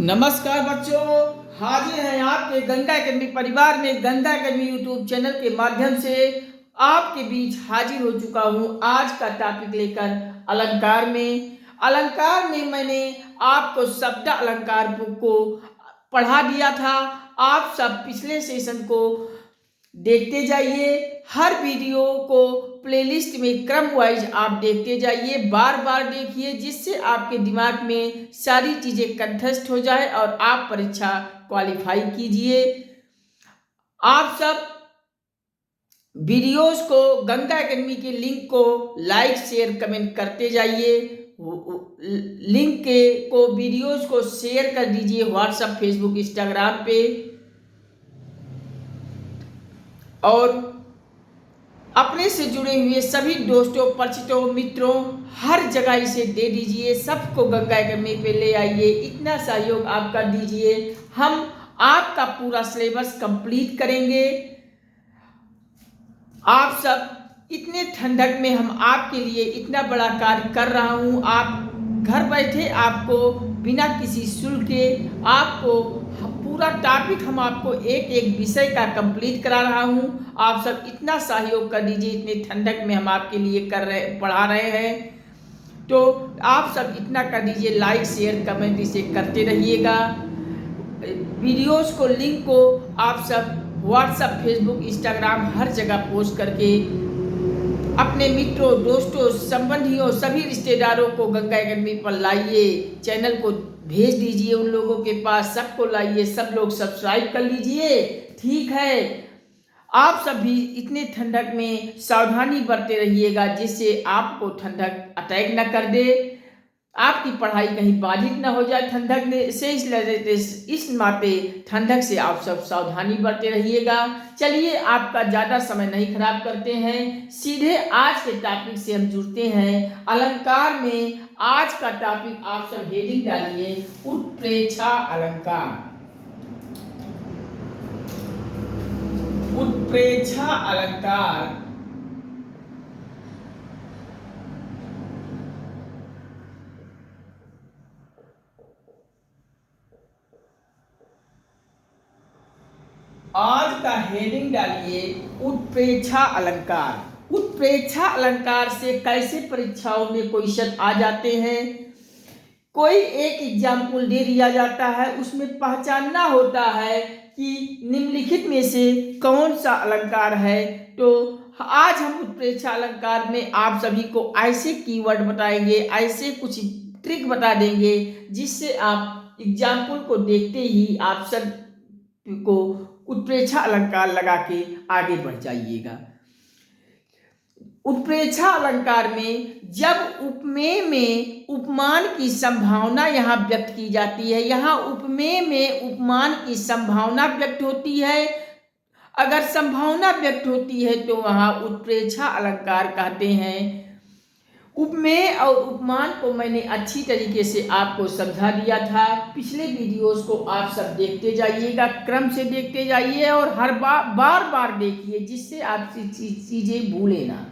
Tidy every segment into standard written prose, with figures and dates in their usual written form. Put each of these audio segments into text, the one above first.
नमस्कार बच्चों, हाजिर हैं आपके गंगा अकेडमी परिवार में। गंगा अकेडमी यूट्यूब चैनल के माध्यम से आपके बीच हाजिर हो चुका हूं आज का टॉपिक लेकर अलंकार में मैंने आपको शब्द अलंकार बुक को पढ़ा दिया था। आप सब पिछले सेशन को देखते जाइए, हर वीडियो को प्लेलिस्ट में क्रम वाइज आप देखते जाइए, बार बार देखिए, जिससे आपके दिमाग में सारी चीजें कंठस्थ हो जाए और आप परीक्षा क्वालिफाई कीजिए। आप सब वीडियोस को, गंगा एकेडमी के लिंक को लाइक शेयर कमेंट करते जाइए। लिंक को, वीडियोस को शेयर कर दीजिए व्हाट्सएप, फेसबुक, इंस्टाग्राम पे, और अपने से जुड़े हुए सभी दोस्तों, परिचितों, मित्रों, हर जगह इसे दे दीजिए। सबको गंगा एकेडमी पे ले आइए, इतना सहयोग आप कर दीजिए, हम आपका पूरा सिलेबस कंप्लीट करेंगे। आप सब इतने ठंडक में हम आपके लिए इतना बड़ा कार्य कर रहा हूं। आप घर बैठे, आपको बिना किसी शुल्क के आपको पूरा टॉपिक, हम आपको एक एक विषय का कंप्लीट करा रहा हूं। आप सब इतना सहयोग कर दीजिए, इतने ठंडक में हम आपके लिए पढ़ा रहे हैं, तो आप सब इतना कर दीजिए, लाइक शेयर कमेंट इसे करते रहिएगा। वीडियोस को, लिंक को आप सब व्हाट्सएप, फेसबुक, इंस्टाग्राम हर जगह पोस्ट करके अपने मित्रों, दोस्तों, संबंधियों, सभी रिश्तेदारों को गंगा एकेडमी पर लाइए। चैनल को भेज दीजिए उन लोगों के पास, सबको लाइए, सब लोग सब्सक्राइब कर लीजिए। ठीक है, आप सब भी इतने ठंडक में सावधानी बरते रहिएगा, जिससे आपको ठंडक अटैक न कर दे, आपकी पढ़ाई कहीं बाधित न हो जाए ठंडक से। इस नाते ठंडक से आप सब सावधानी बरते रहिएगा। चलिए, आपका ज़्यादा समय नहीं खराब करते हैं, सीधे आज के टॉपिक से हम जुड़ते हैं। अलंकार में आज का टॉपिक आप सब हेडिंग डालिए, उत्प्रेक्षा अलंकार। उत्प्रेक्षा अलंकार आज का हेडिंग डालिए, उत्प्रेक्षा अलंकार। उत्प्रेक्षा अलंकार से कैसे परीक्षाओं में क्वेश्चन आ जाते हैं। कोई एक एग्जाम्पल दे दिया जाता है, उसमें पहचानना होता है कि निम्नलिखित में से कौन सा अलंकार है। तो आज हम उत्प्रेक्षा अलंकार में आप सभी को ऐसे कीवर्ड बताएंगे, ऐसे कुछ ट्रिक बता देंगे, जिससे आप एग्जाम्पल को देखते ही आप सब को उत्प्रेक्षा अलंकार लगा के आगे बढ़ जाइएगा। उत्प्रेक्षा अलंकार में जब उपमेय में उपमान की संभावना यहाँ व्यक्त की जाती है, यहाँ उपमेय में उपमान की संभावना व्यक्त होती है, अगर संभावना व्यक्त होती है तो वहाँ उत्प्रेक्षा अलंकार कहते हैं। उपमेय और उपमान को मैंने अच्छी तरीके से आपको समझा दिया था। पिछले वीडियोस को आप सब देखते जाइएगा, क्रम से देखते जाइए, और हर बार देखिए, जिससे आप चीजें भूले ना।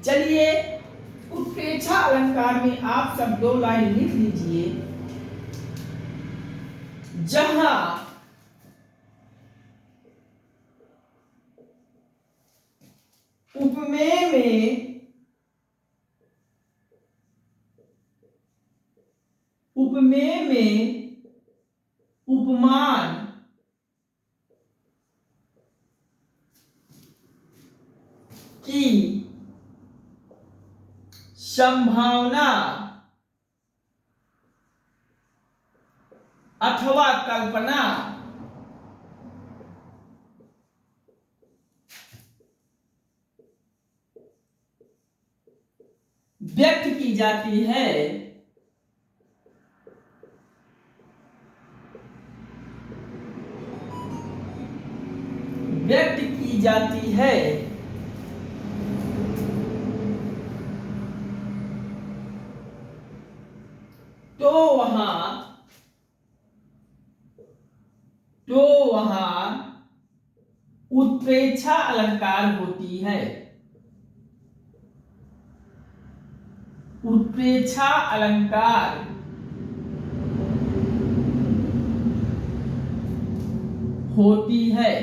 चलिए, उत्प्रेक्षा अलंकार में आप सब 2 लाइन लिख लीजिए। जहां उपमेय में उपमान की संभावना अथवा कल्पना व्यक्त की जाती है, तो वहां उत्प्रेक्षा अलंकार होती है। उत्प्रेक्षा अलंकार होती है।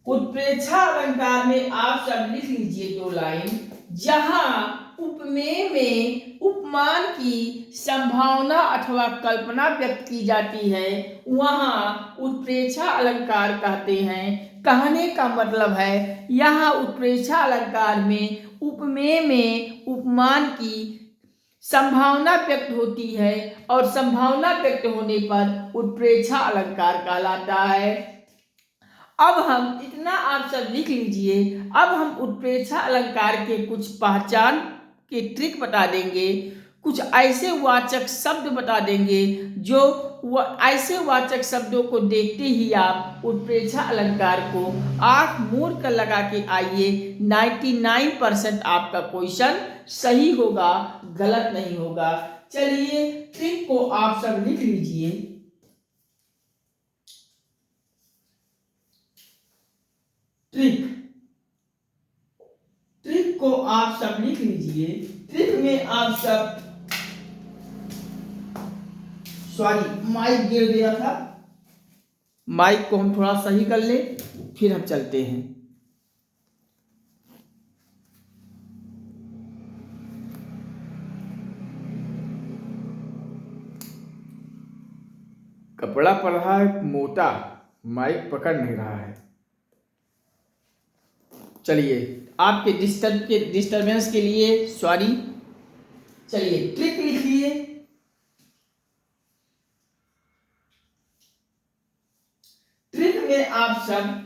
उत्प्रेक्षा अलंकार में आप सब लिख लीजिए 2 लाइन। जहां उपमेय में उपमान की संभावना अथवा कल्पना व्यक्त की जाती है वहां उत्प्रेक्षा अलंकार कहते हैं। कहने का मतलब है यहाँ उत्प्रेक्षा अलंकार में उपमेय में उपमान की संभावना व्यक्त होती है और संभावना व्यक्त होने पर उत्प्रेक्षा अलंकार कहलाता है। अब हम इतना आप सब लिख लीजिए। अब हम उत्प्रेक्षा अलंकार के कुछ पहचान के ट्रिक बता देंगे, कुछ ऐसे वाचक शब्द बता देंगे जो ऐसे वाचक शब्दों को देखते ही आप उत्प्रेक्षा अलंकार को आंख मूंद कर लगा के आइए। 99% आपका क्वेश्चन सही होगा, गलत नहीं होगा। चलिए ट्रिक को आप सब लिख लीजिए। ट्रिक को आप सब लिख लीजिए। ट्रिक में आप सब, सॉरी माइक गिर गया था, माइक को हम थोड़ा सही कर ले फिर हम चलते हैं। कपड़ा पड़ रहा है मोटा, माइक पकड़ नहीं रहा है। चलिए आपके डिस्टर्बेंस के लिए सॉरी। चलिए ट्रिक लिखिए। ट्रिक में आप सब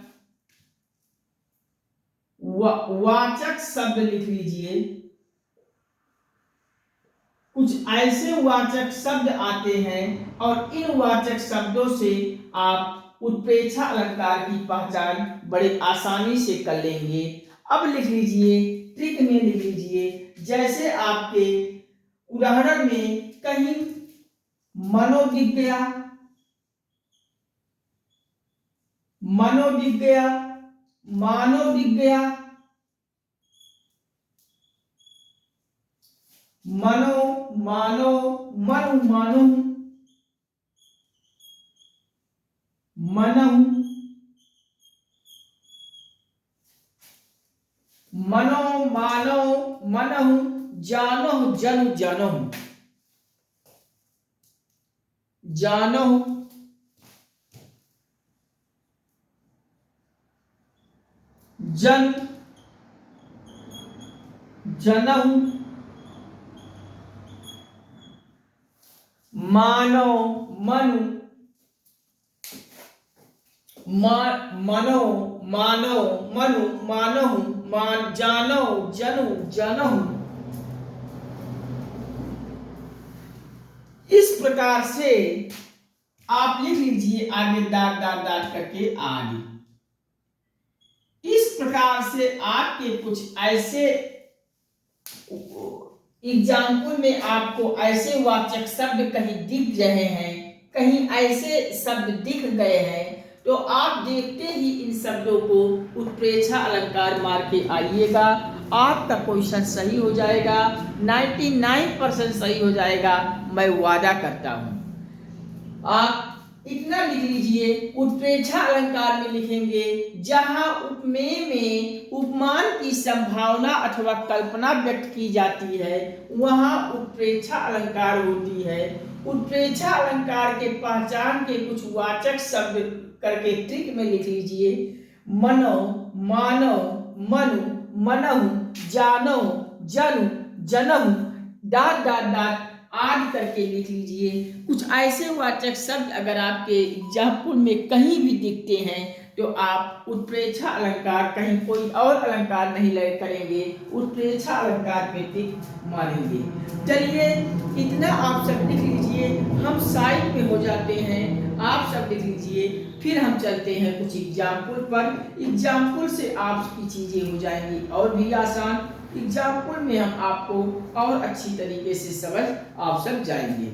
वाचक शब्द लिख लीजिए। कुछ ऐसे वाचक शब्द आते हैं और इन वाचक शब्दों से आप उत्प्रेक्षा अलंकार की पहचान बड़े आसानी से कर लेंगे। अब लिख लीजिए, ट्रिक में लिख लीजिए। जैसे आपके उदाहरण में कहीं मनो दिख गया, मनो दिख गया, मानो दिख गया, मनो मानो, मनु मानो, मनहु, मनो मानो मनहु, जानहु जनु जानहु, जानहु, जन जनहु, मानो मनु, मनो मानो मनु मानहु, जानो जनु जानहु। इस प्रकार से आप लिख लीजिए आगे दाग दाग दाग करके आगे। इस प्रकार से आपके कुछ ऐसे एग्जाम्पल में आपको ऐसे वाचक शब्द कहीं दिख रहे हैं, कहीं ऐसे शब्द दिख गए हैं, तो आप देखते ही इन शब्दों को उत्प्रेक्षा अलंकार मार के आइएगा। आपका क्वेश्चन सही हो जाएगा, 99% सही हो जाएगा, मैं वादा करता हूं। आप इतना लिख लीजिए। उत्प्रेक्षा अलंकार में लिखेंगे जहां उपमेय में उपमान की संभावना अथवा कल्पना व्यक्त की जाती है वहां उत्प्रेक्षा अलंकार होती है। उत्प्रेक्षा अलंकार के पहचान के कुछ वाचक शब्द करके ट्रिक में लिख लीजिए। मनो मानो मनु मनहु, जानो जनु जनहु, दाद दाद दाद आदि करके लिख लीजिए। कुछ ऐसे वाचक शब्द अगर आपके एग्जाम्पल में कहीं भी दिखते हैं तो आप उत्प्रेक्षा अलंकार, कहीं कोई और अलंकार नहीं लय करेंगे, उत्प्रेक्षा अलंकार पे टिक मारेंगे। चलिए इतना आप सब लिख लीजिए, हम साइड पे हो जाते हैं। आप सब लिख लीजिए, फिर हम चलते हैं कुछ एग्जाम्पल पर। एग्जाम्पल से आपकी चीजें हो जाएंगी और भी आसान। एग्जाम्पल में हम आपको और अच्छी तरीके से समझ आप सब जाएंगे।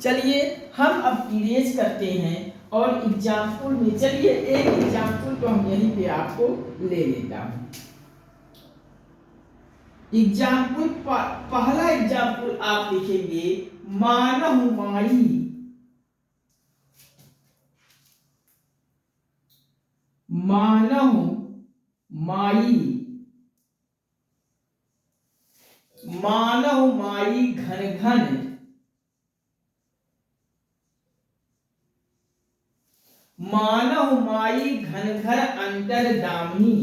चलिए हम अब इरेज करते हैं और एग्जाम्पल में, चलिए एक एग्जाम्पल तो हम यहीं पे आपको ले लेता हूं। एग्जाम्पल पहला एग्जाम्पल आप लिखेंगे मानहु माई, मानहु माई, मानहु माई घन घन, मानहु माई घन घर अंतर दामनी,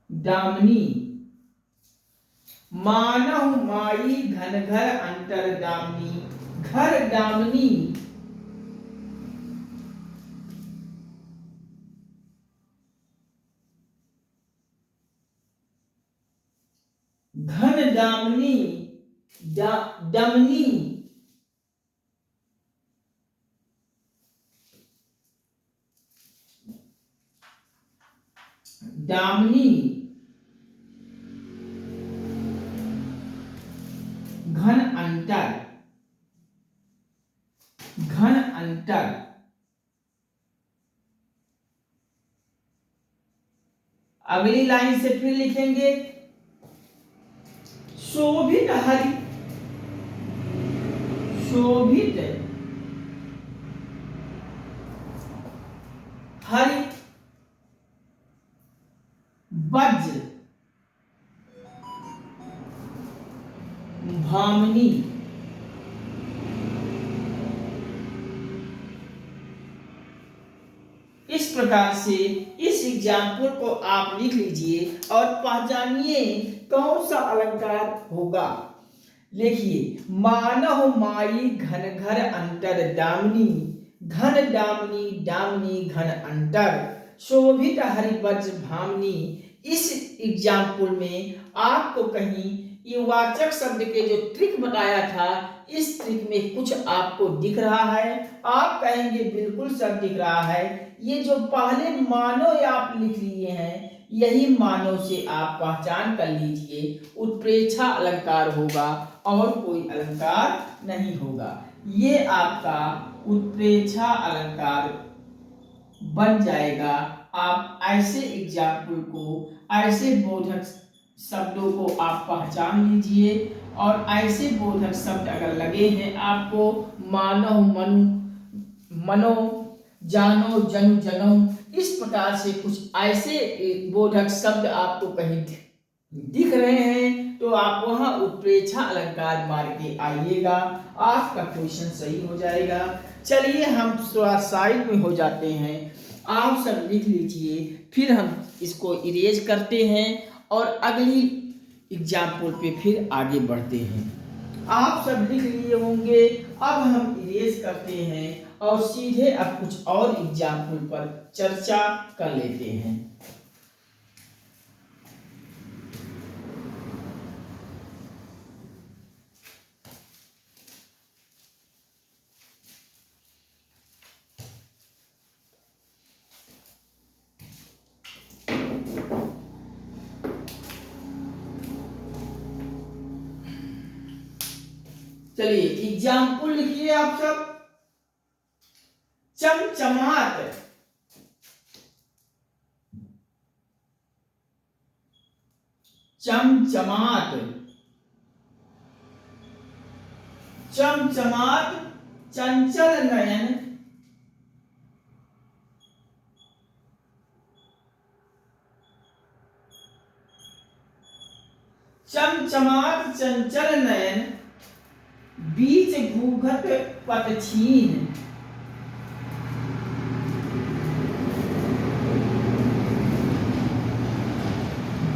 दामनी, मानहु माई घन घर अंतर दामनी, घर दामनी, घन दामनी, दमनी, दामनी, घन अंतर, घन अंतर, अगली लाइन से फिर लिखेंगे शोभित हरि, शोभित हरि वज्र भामनी, इस प्रकार से इस एग्जाम्पल को आप लिख लीजिए और पहचानिए कौन सा अलंकार होगा। लिखिए मानहु माई घन घर अंतर दामनी, घन दामनी, दामनी घन अंतर, शोभित हरिवज्र भामनी। इस एग्जाम्पल में आपको कहीं ये वाचक शब्द के जो ट्रिक बताया था, इस ट्रिक में कुछ आपको दिख रहा है? आप कहेंगे बिल्कुल सब दिख रहा है। ये जो पहले मानव आप लिख लिए हैं, यही मानव से आप पहचान कर लीजिए उत्प्रेक्षा अलंकार होगा और कोई अलंकार नहीं होगा। ये आपका उत्प्रेक्षा अलंकार बन जाएगा। आप ऐसे एग्जाम्पल को, ऐसे बोधक शब्दों को आप पहचान लीजिए और ऐसे बोधक शब्द अगर लगे हैं आपको, मानो, मनु, मनो, जानो, जनु, जनो, इस प्रकार से कुछ ऐसे बोधक शब्द आपको कहीं दिख रहे हैं तो आप वहां उत्प्रेक्षा अलंकार मार के आइएगा, आपका क्वेश्चन सही हो जाएगा। चलिए हम थोड़ा साइड में हो जाते हैं, आप सब लिख लीजिए, फिर हम इसको इरेज करते हैं और अगली एग्जाम्पल पे फिर आगे बढ़ते हैं। आप सब लिख लिए होंगे, अब हम इरेज करते हैं और सीधे अब कुछ और एग्जाम्पल पर चर्चा कर लेते हैं। चलिए एग्जाम्पल लिखिए आप सब। चमचमात, चमचमात, चमचमात, चंचल नयन, चमचमात चंचल नयन, बीच घूघट पतछीन,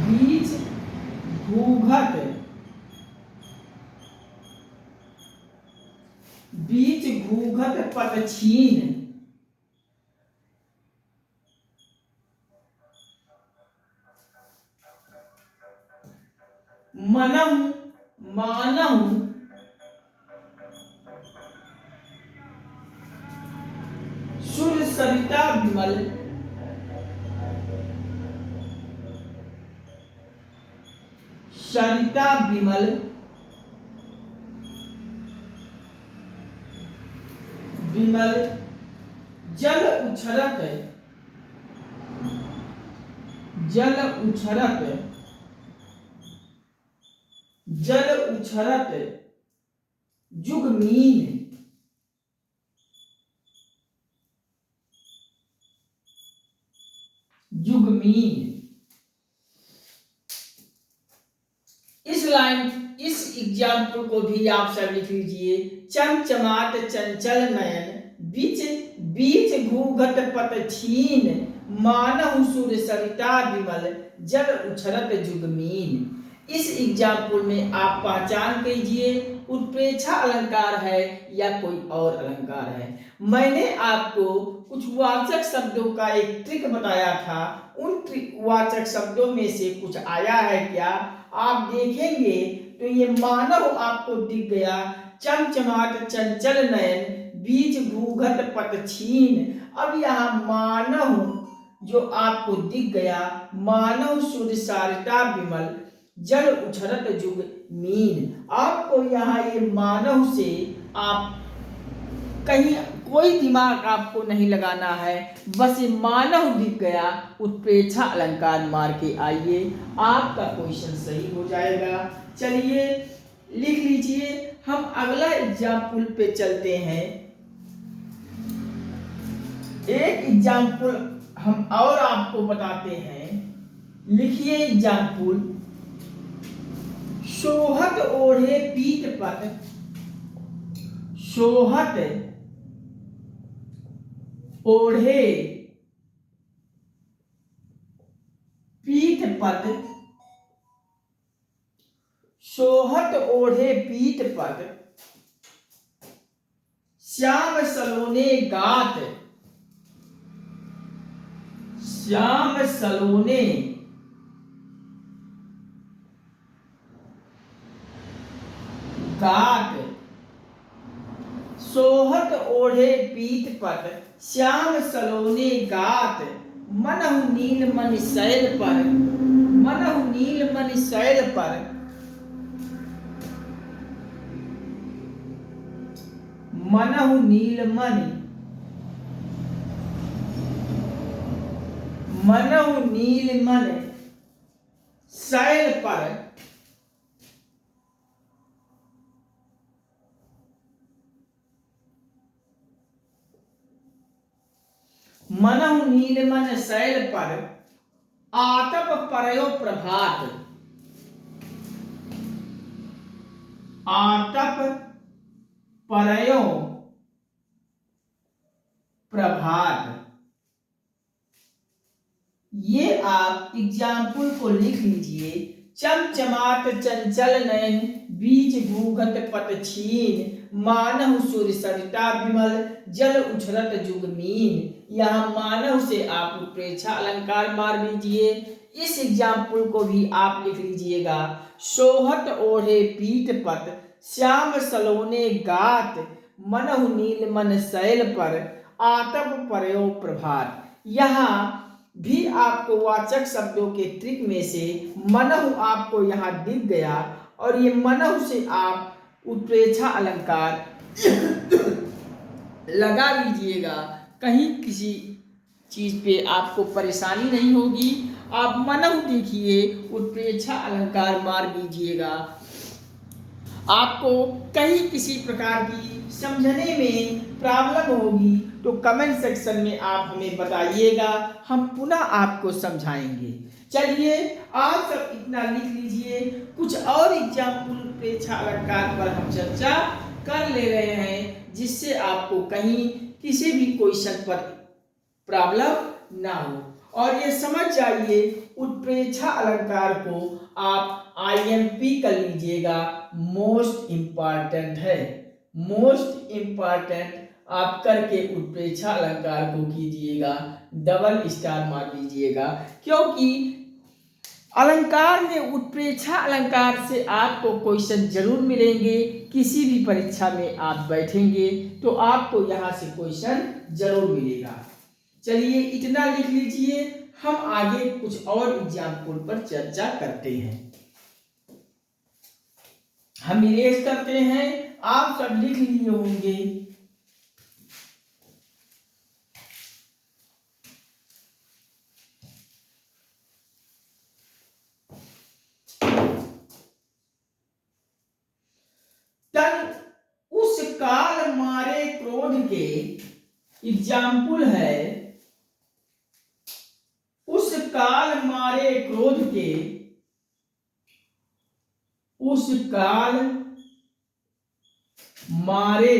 बीच घूघट, बीच घूघट पतछीन, मनहु, मानहु, सुर सरिता विमल, सरिता विमल, विमल, जल उछरत, जल उछरत, जल उछरत, जुगमीन, जुगमीन। इस एग्जाम्पल को भी आप सब लिख लीजिए। चमचमाट चंचल नयन, बीच बीच घूघट पत छीन, मानहु सुर सरिता विमल, जल उछलत जुगमीन। इस एग्जाम्पल में आप पहचान कीजिए उत्प्रेक्षा अलंकार है या कोई और अलंकार है। मैंने आपको कुछ वाचक शब्दों का एक ट्रिक बताया था, उन वाचक शब्दों में से कुछ आया है क्या आप देखेंगे तो ये मानव आपको दिख गया, चमचमाट चंचल नयन, बीच घूघट पत छीन। अब यहाँ मानव जो आपको दिख गया, मानव सुर सारिता विमल, जल उछलत जुग मीन। आपको यहाँ ये मानव से आप कहीं कोई दिमाग आपको नहीं लगाना है, बस ये मानव दिख गया, उत्प्रेक्षा अलंकार मार के आइए, आपका क्वेश्चन सही हो जाएगा। चलिए लिख लीजिए। हम अगला एग्जाम्पल पे चलते हैं। एक एग्जाम्पल हम और आपको बताते हैं। लिखिए एग्जाम्पल। सोहत ओढ़े पीठ पर, सोहत ओढ़े पीठ पर, सोहत ओढ़े पीठ पर, श्याम सलोने गात, श्याम सलोने गात। सोहत ओढ़े पीठ पर, श्याम सलोने गात, मनहु नील मणि शैल पर, मनहु नील मणि शैल पर, मनहु नील मणि, मनहु नील मणि शैल पर, मनहु नीलमन शैल पर, आतप परयो प्रभात, आतप परयो प्रभात। ये आप एग्जाम्पल को लिख लीजिए। चमचमाट चंचल नयन, बीच घूघट पत छीन, मानहु सुर सरिता विमल, जल उछलत जुगमीन। यहाँ मानव से आप उत्प्रेक्षा अलंकार मार लीजिए। इस एग्जाम्पल को भी आप लिख लीजिएगा। सोहत ओढ़े पीठ पत, श्याम सलोने गात, मनहु नील मन शैल पर, आतप परयो प्रभात। यहाँ भी आपको वाचक शब्दों के ट्रिक में से मनहु आपको यहाँ दिख गया, और ये मनहु से आप उत्प्रेक्षा अलंकार लगा लीजिएगा। कहीं किसी चीज पे आपको परेशानी नहीं होगी। आप मनहु देखिए, उत्प्रेक्षा अलंकार मार दीजिएगा। आपको कहीं किसी प्रकार की समझने में प्रॉब्लम होगी तो कमेंट सेक्शन में आप हमें बताइएगा, हम पुनः आपको समझाएंगे। चलिए आप सब इतना लिख लीजिए। कुछ और एग्जाम्पल उत्प्रेक्षा अलंकार पर हम चर्चा कर ले रहे हैं, जिससे आपको कहीं किसी भी क्वेश्चन पर प्रॉब्लम ना हो। और ये समझ जाइए, उत्प्रेक्षा अलंकार को आप IMP कर लीजिएगा, मोस्ट इंपॉर्टेंट है। मोस्ट इंपॉर्टेंट आप करके उत्प्रेक्षा अलंकार को कीजिएगा, डबल स्टार मार दीजिएगा, क्योंकि अलंकार में उत्प्रेक्षा अलंकार से आपको क्वेश्चन जरूर मिलेंगे। किसी भी परीक्षा में आप बैठेंगे तो आपको यहाँ से क्वेश्चन जरूर मिलेगा। चलिए इतना लिख लीजिए। हम आगे कुछ और एग्जाम्पल पर चर्चा करते हैं। हम इरेज करते हैं, आप सब लिख लिए होंगे। तन के एग्जाम्पल है, उस काल मारे क्रोध के, उस काल मारे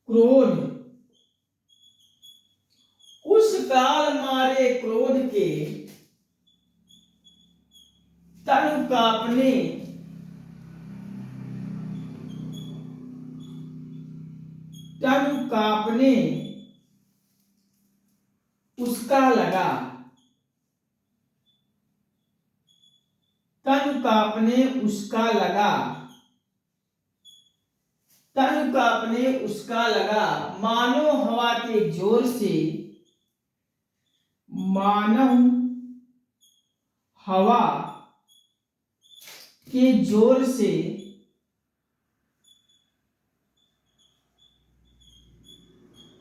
क्रोध, उस काल मारे क्रोध के तन कांपने, तन कांपने उसका लगा, तन कांपने उसका लगा, तन कांपने उसका लगा, मानो हवा के जोर से, मानो हवा के जोर से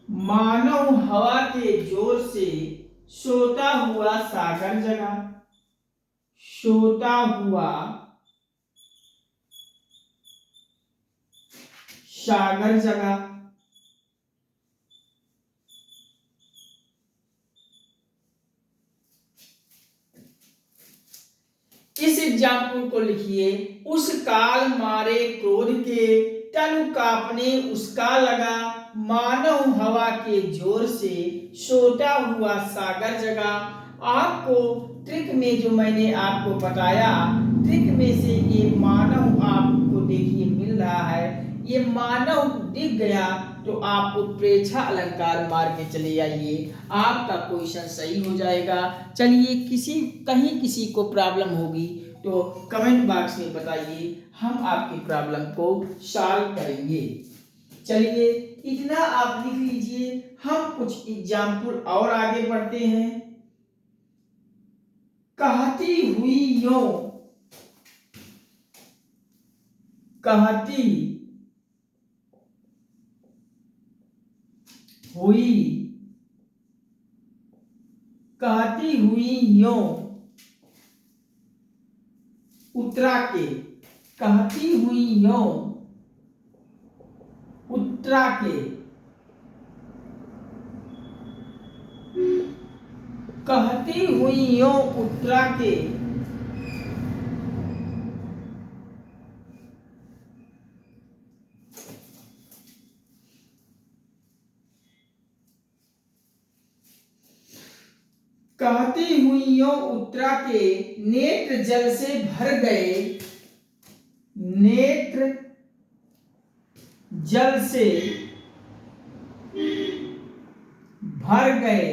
मानव हवा के जोर से सोता हुआ सागर जगा, सोता हुआ सागर जगा। इस एग्जाम्पल को लिखिए, उस काल मारे क्रोध के तन कांपने उसका लगा, मानव हवा के जोर से सोता हुआ सागर जगा। आपको ट्रिक में जो मैंने आपको बताया, ट्रिक में से ये मानव आपको देखिए मिल रहा है, ये मानव दिख गया तो आप उत्प्रेक्षा अलंकार मार के चले आइए, आपका क्वेश्चन सही हो जाएगा। चलिए कहीं किसी को प्रॉब्लम होगी तो कमेंट बॉक्स में बताइए, हम आपकी प्रॉब्लम को सॉल्व करेंगे। चलिए इतना आप लिख लीजिए, हम कुछ एग्जाम्पल और आगे बढ़ते हैं। कहती हुई यों, कहती हुई, कहती हुई यों उत्तरा के, कहती हुई यों उत्तरा के, कहती हुई यों उत्तरा के, कहती हुई यों उत्तरा के नेत्र जल से भर गए, नेत्र जल से भर गए,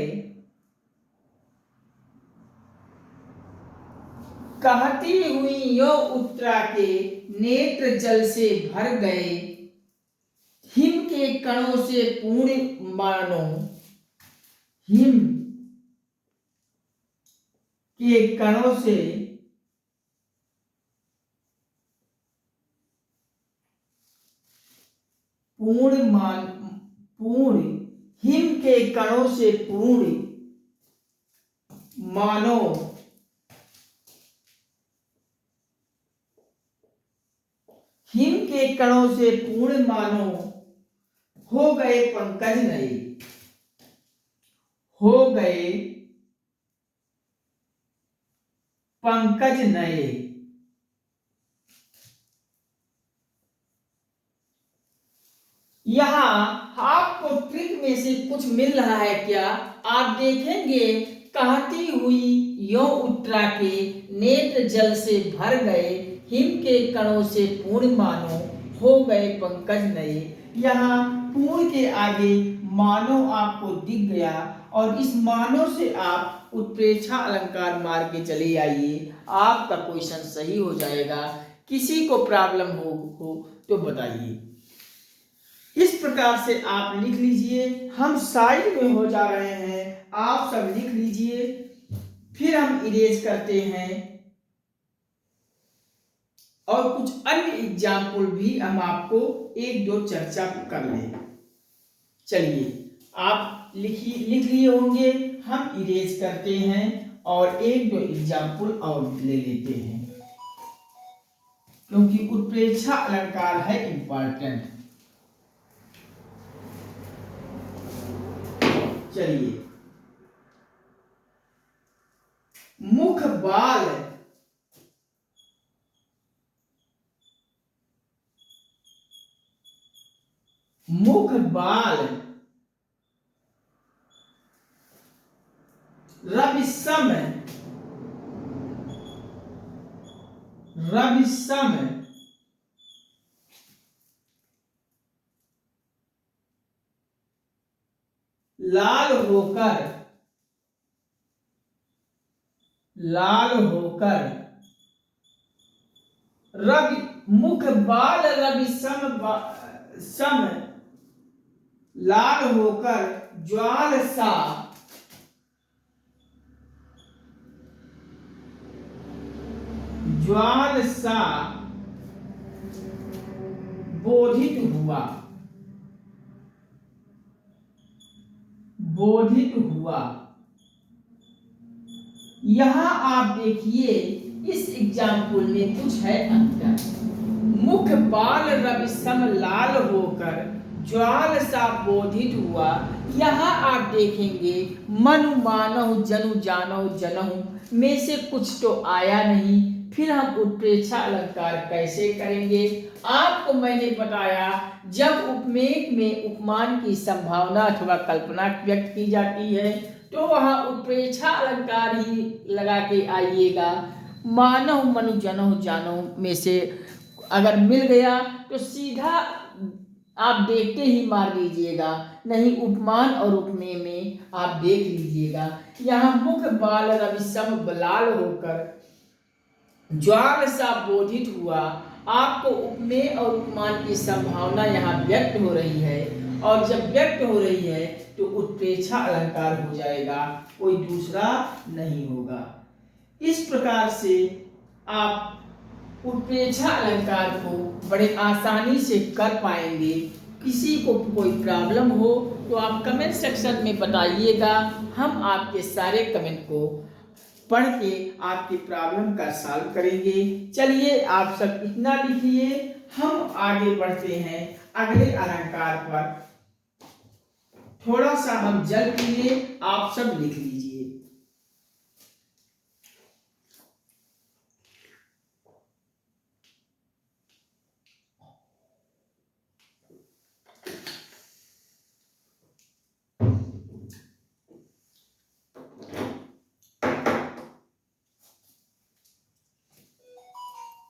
कहती हुई यों उत्तरा के नेत्र जल से भर गए, हिम के कणों से पूर्ण मानो, हिम के कणों से पूर्ण, हिम के कणों से पूर्ण मानो, हिम के कणों से पूर्ण मानो, हो गए पंकज नए, हो गए पंकज नए। यहां आपको ट्रिक में से कुछ मिल रहा है क्या? आप देखेंगे, कहती हुई यों उत्तरा के नेत्र जल से भर गए, हिम के कणों से पूर्ण मानो, हो गए पंकज नए। यहाँ पूर्ण के आगे मानो आपको दिख गया और इस मानो से आप उत्प्रेक्षा अलंकार मार के चले आइए, आपका क्वेश्चन सही हो जाएगा। किसी को प्रॉब्लम हो तो बताइए। इस प्रकार से आप लिख लीजिए, हम साइड में हो जा रहे हैं, आप सब लिख लीजिए, फिर हम इरेज करते हैं और कुछ अन्य एग्जाम्पल भी हम आपको एक दो चर्चा कर लें। चलिए आप लिख लिए होंगे, हम इरेज करते हैं और एक दो एग्जाम्पल और ले लेते हैं, क्योंकि उत्प्रेक्षा अलंकार है इंपॉर्टेंट। चलिए, मुख बाल, मुख बाल, रविसम, रविसम, लाल होकर, लाल होकर, रवि, मुख बाल रविसम सम, लाल होकर ज्वाल सा, ज्वाल सा बोधित हुआ, बोधित हुआ। यहां आप देखिए इस एग्जाम्पल में कुछ है अंतर। मुख बाल रविसम लाल होकर ज्वाल सा बोधित हुआ। यहाँ आप देखेंगे मनु मानहु जनु जानहु जनहु में से कुछ तो आया नहीं, फिर हम उत्प्रेक्षा अलंकार कैसे करेंगे? आपको मैंने बताया जब उपमेय में उपमान की संभावना अथवा कल्पना व्यक्त की जाती है तो वहाँ उत्प्रेक्षा अलंकार ही लगा के आइएगा। मानहु मनु जनहु जानहु में से अगर मिल गया तो सीधा आप देखते ही मार लीजिएगा, नहीं उपमान और उपमेय में आप देख लीजिएगा। यहाँ मुख बाल रविसम लाल होकर ज्वाल सा बोधित हुआ। आपको उपमेय और उपमान की संभावना यहाँ व्यक्त हो रही है, और जब व्यक्त हो रही है तो उत्प्रेक्षा अलंकार हो जाएगा, कोई दूसरा नहीं होगा। इस प्रकार से आप उत्प्रेक्षा अलंकार को बड़े आसानी से कर पाएंगे। किसी को कोई प्रॉब्लम हो तो आप कमेंट सेक्शन में बताइएगा, हम आपके सारे कमेंट को पढ़ के आपकी प्रॉब्लम का सॉल्व करेंगे। चलिए आप सब इतना लिखिए, हम आगे बढ़ते हैं अगले अलंकार पर। थोड़ा सा हम जल पीए, आप सब लिख लीजिए।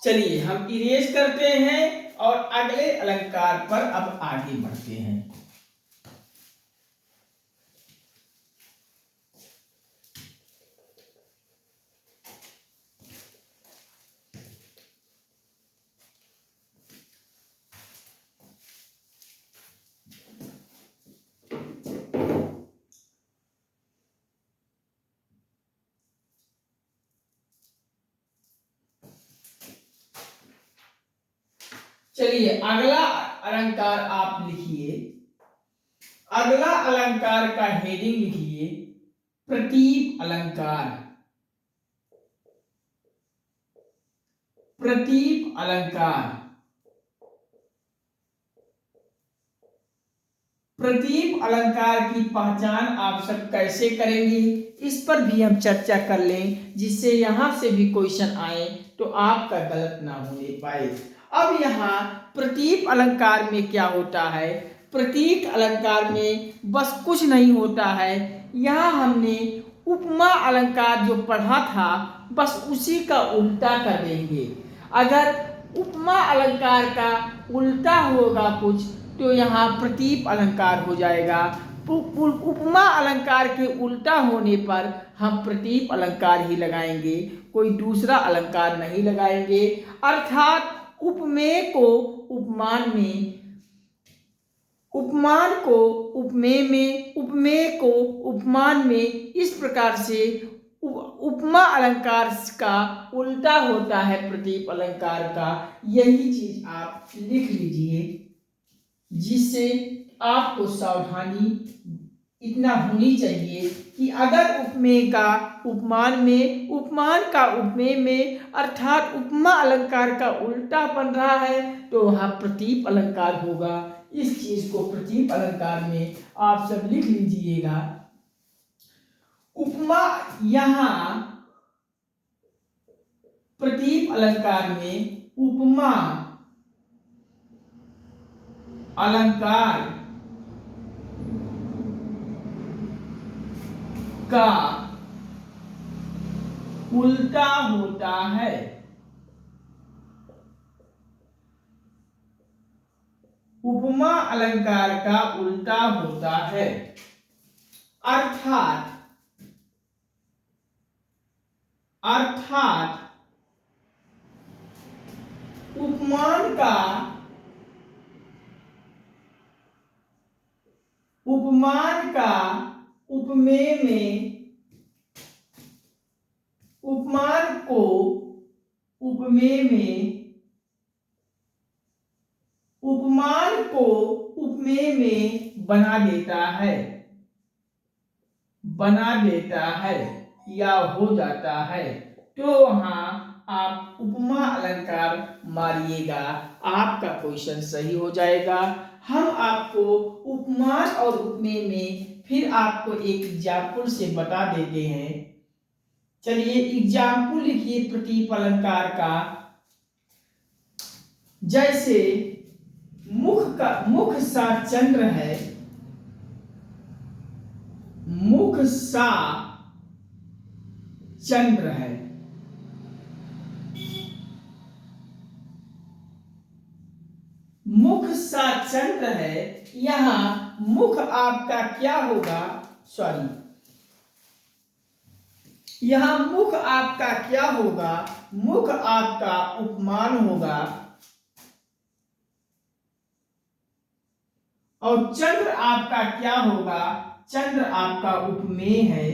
चलिए हम इरेज करते हैं और अगले अलंकार पर अब आगे बढ़ते हैं। चलिए अगला अलंकार आप लिखिए। अगला अलंकार का हेडिंग लिखिए प्रतीप अलंकार। प्रतीप अलंकार। प्रतीप अलंकार की पहचान आप सब कैसे करेंगे, इस पर भी हम चर्चा कर लें, जिससे यहां से भी क्वेश्चन आए तो आपका गलत ना होने पाए। अब यहाँ प्रतीप अलंकार में क्या होता है? प्रतीक अलंकार में बस कुछ नहीं होता है। यहाँ हमने उपमा अलंकार जो पढ़ा था बस उसी का उल्टा कर देंगे। अगर उपमा अलंकार का उल्टा होगा कुछ तो यहाँ प्रतीप अलंकार हो जाएगा। उपमा अलंकार के उल्टा होने पर हम प्रतीप अलंकार ही लगाएंगे, कोई दूसरा अलंकार नहीं लगाएंगे। अर्थात उपमेय को उपमान में, उपमान को उपमेय में, उपमेय को उपमान में, इस प्रकार से उपमा अलंकार का उल्टा होता है प्रतीप अलंकार का। यही चीज आप लिख लीजिए, जिससे आपको सावधानी इतना होनी चाहिए कि अगर उपमेय का उपमान में, उपमान का उपमेय में, अर्थात उपमा अलंकार का उल्टा बन रहा है तो वहाँ प्रतीप अलंकार होगा। इस चीज को प्रतीप अलंकार में आप सब लिख लीजिएगा। उपमा यहाँ प्रतीक अलंकार में उपमा अलंकार का उल्टा होता है। उपमा अलंकार का उल्टा होता है, अर्थात उपमान का उपमेय में, उपमान को उपमेय में बना देता है या हो जाता है। तो वहां आप उपमा अलंकार मारिएगा, आपका क्वेश्चन सही हो जाएगा। हम आपको उपमान और उपमेय में फिर आपको एक एग्जाम्पल से बता देते हैं। चलिए एग्जाम्पल लिखिए प्रतीक अलंकार का। जैसे मुख सा चंद्र है, मुख सा चंद्र है, मुख सा चंद्र है। यहां मुख आपका क्या होगा, यहां मुख आपका क्या होगा, मुख आपका उपमान होगा और चंद्र आपका क्या होगा, चंद्र आपका उपमेय है।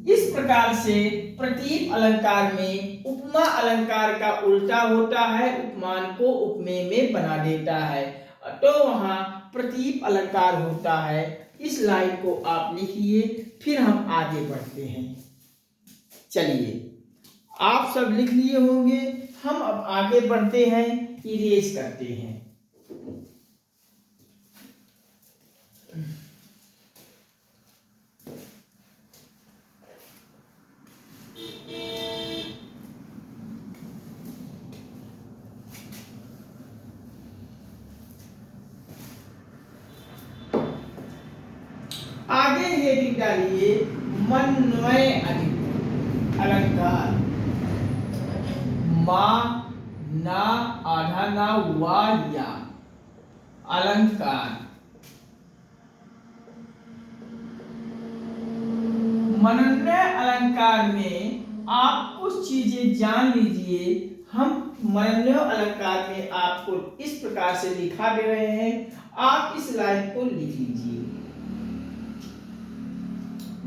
इस प्रकार से प्रतीक अलंकार में उपमा अलंकार का उल्टा होता है, उपमान को उपमेय में बना देता है, तो वहां प्रतीक अलंकार होता है। इस लाइन को आप लिखिए, फिर हम आगे बढ़ते हैं। चलिए आप सब लिख लिए होंगे, हम अब आगे बढ़ते हैं, इरेज करते हैं। आगे हेडिंग डालिए मनन्वय अलंकार। मा ना आधा ना वा या अलंकार। मनन्वय अलंकार में आप कुछ चीजें जान लीजिए। हम मनन्वय अलंकार में आपको इस प्रकार से लिखा दे रहे हैं, आप इस लाइन को लिख लीजिए।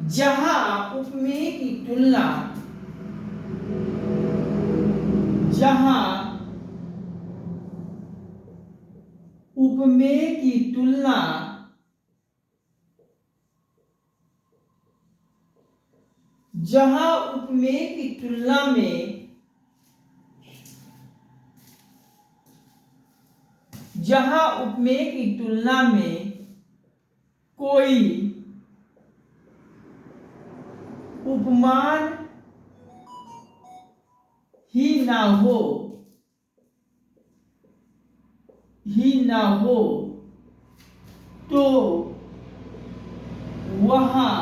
जहां उपमेय की तुलना, जहां उपमेय की तुलना जहां उपमेय की तुलना में, जहां उपमेय की तुलना में कोई उपमान ही ना हो तो वहां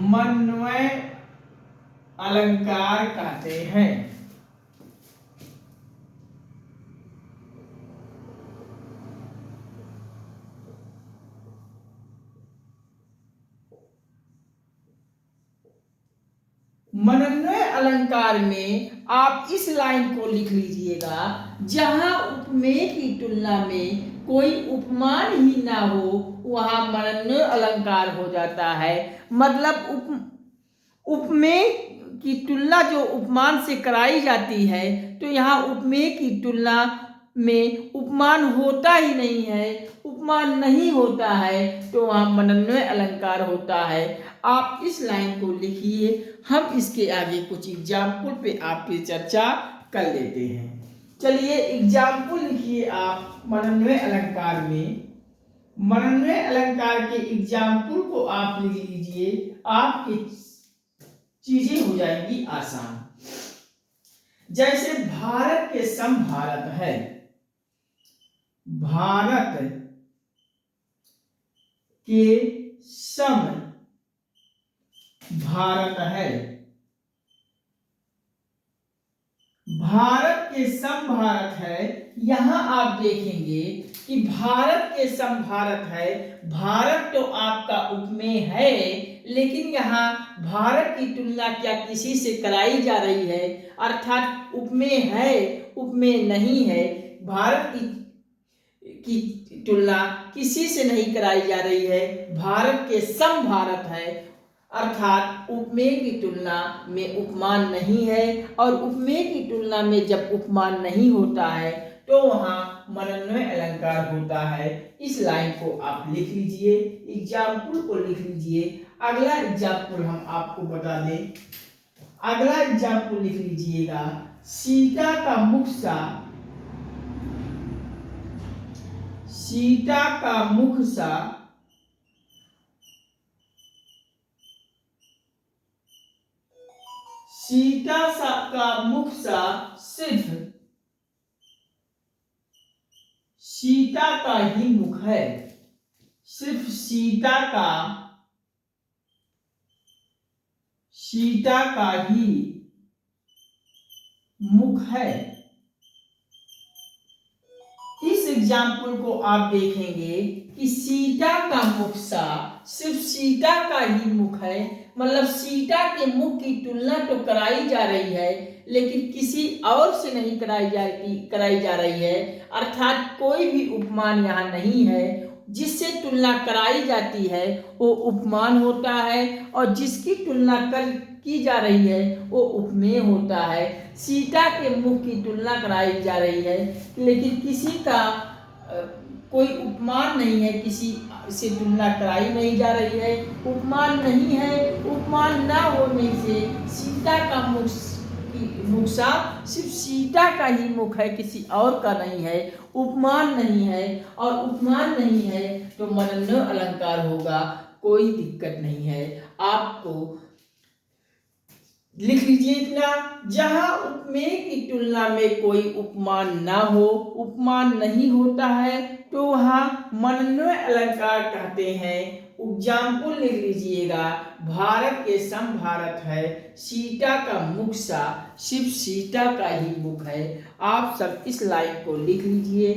मनन्वय अलंकार कहते हैं। मनन्वय अलंकार में आप इस लाइन को लिख लीजिएगा, जहां उपमेय की तुलना में कोई उपमान ही ना हो वहां मनन्वय अलंकार हो जाता है। मतलब उपमेय की तुलना जो उपमान से कराई जाती है, तो यहाँ उपमेय की तुलना में उपमान होता ही नहीं है, उपमान नहीं होता है, तो वहाँ मनन्वय अलंकार होता है। आप इस लाइन को लिखिए, हम इसके आगे कुछ एग्जाम्पल पे आपकी चर्चा कर लेते हैं। चलिए एग्जाम्पल लिखिए आप मनन्वय अलंकार में। मनन्वय अलंकार के एग्जाम्पल को आप लिख लीजिए, आपकी चीजें हो जाएंगी आसान। जैसे भारत के सम भारत है, भारत के सम भारत है, भारत के सम भारत है। यहां आप देखेंगे कि भारत के सम भारत है, भारत तो आपका उपमेय है, लेकिन यहाँ भारत की तुलना क्या किसी से कराई जा रही है, अर्थात उपमेय है उपमेय नहीं है। भारत की तुलना किसी से नहीं कराई जा रही है, भारत के सम भारत है, अर्थात उपमेय की तुलना में उपमान नहीं है। और उपमेय की तुलना में जब उपमान नहीं होता है तो वहां मनन्वय अलंकार होता है। इस लाइन को आप लिख लीजिए, एग्जाम्पल को लिख लीजिए। अगला एग्जाम्पल हम आपको बता दें, अगला एग्जाम्पल लिख लीजिएगा, सीता का मुख सा, सीता का मुख सा, सीता सा का मुख सा सिर्फ सीता का ही मुख है, सिर्फ सीता का ही मुख है। इस एग्जाम्पल को आप देखेंगे कि सीता का मुख सा सिर्फ सीता का ही मुख है, मतलब सीता के मुख की तुलना तो कराई जा रही है लेकिन किसी और से नहीं कराई जा रही है, अर्थात कोई भी उपमान यहाँ नहीं है। जिससे तुलना कराई जाती है वो उपमान होता है और जिसकी तुलना की जा रही है वो उपमेय होता है। सीता के मुख की तुलना कराई जा रही है लेकिन किसी का कोई उपमान नहीं है, किसी से तुलना कराई नहीं जा रही है, उपमान नहीं है। उपमान ना होने से सीता का मुख सा सिर्फ सीता का ही मुख है, किसी और का नहीं है, उपमान नहीं है। और उपमान नहीं है तो मनन्वय अलंकार होगा, कोई दिक्कत नहीं है। आपको लिख लीजिए इतना, जहां उपमेय की तुलना में कोई उपमान ना हो, उपमान नहीं होता है तो वहां मनन्वय अलंकार कहते हैं। एग्जाम्पल लिख लीजिएगा, भारत के सम भारत है, सीता का मुख सा सिर्फ सीता का ही मुख है। आप सब इस लाइन को लिख लीजिए,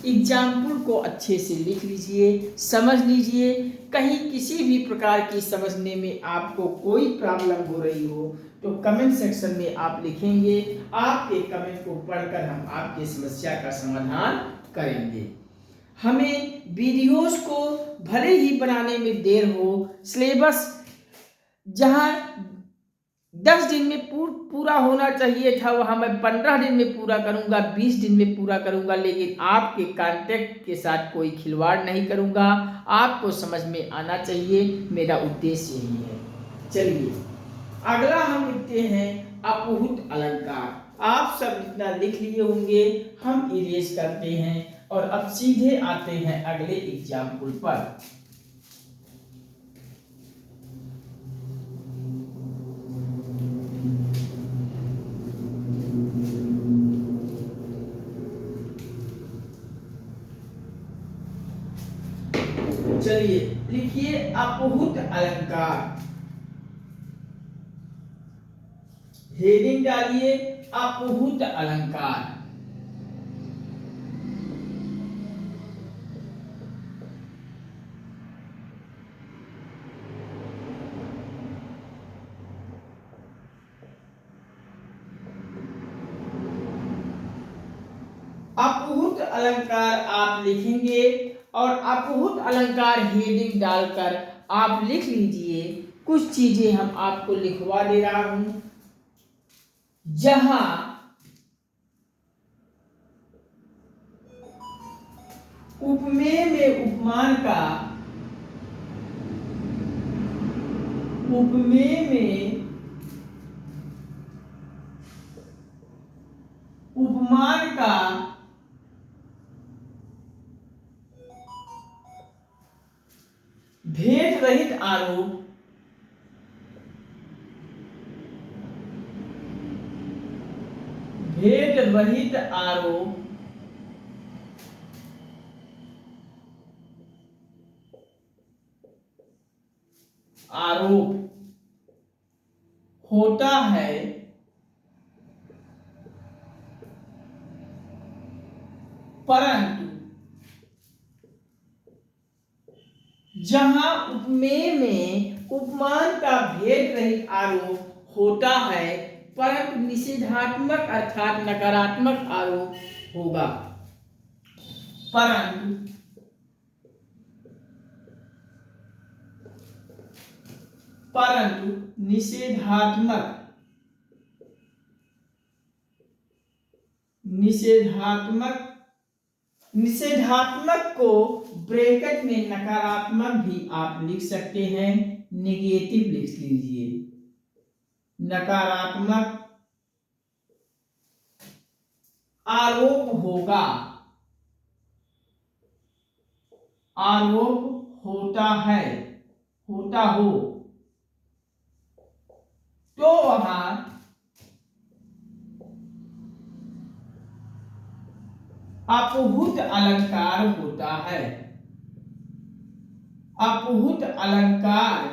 एग्जाम्पल को अच्छे से लिख लीजिए, समझ लीजिए। कहीं किसी भी प्रकार की समझने में आपको कोई प्रॉब्लम हो रही हो तो कमेंट सेक्शन में आप लिखेंगे, आपके कमेंट को पढ़कर हम आपकी समस्या का समाधान करेंगे। हमें वीडियोस को भले ही बनाने में देर हो, सिलेबस जहां 10 दिन में पूरा होना चाहिए था वहां मैं 15 दिन में पूरा करूंगा, 20 दिन में पूरा करूंगा, लेकिन आपके कांटेक्ट के साथ कोई खिलवाड़ नहीं करूंगा। आपको समझ में आना चाहिए, मेरा उद्देश्य यही है। चलिए अगला हम लिखते हैं अपुहुत अलंकार। आप सब इतना लिख लिए होंगे, हम इरेज करते हैं और अब सीधे आते हैं अगले एग्जाम्पल पर। चलिए लिखिए अपुहुत अलंकार, हेडिंग डालिए अपुहुत अलंकार। अपुहुत अलंकार आप लिखेंगे और अपुहुत अलंकार हेडिंग डालकर आप लिख लीजिए। कुछ चीजें हम आपको लिखवा दे रहा हूं, जहां उपमेय में उपमान का, उपमेय में उपमान उपमान का भेद रहित आरोप भेद रहित आरोप होता है, परंतु जहां उपमेय में उपमान का भेद रहित आरोप होता है परंतु निषेधात्मक अर्थात नकारात्मक आरोप होगा। परंतु निषेधात्मक को ब्रैकेट में नकारात्मक भी आप लिख सकते हैं, नेगेटिव लिख लीजिए। नकारात्मक आरोप होगा, आरोप होता है, होता हो, तो वहां अपहुत अलंकार होता है। अपहुत अलंकार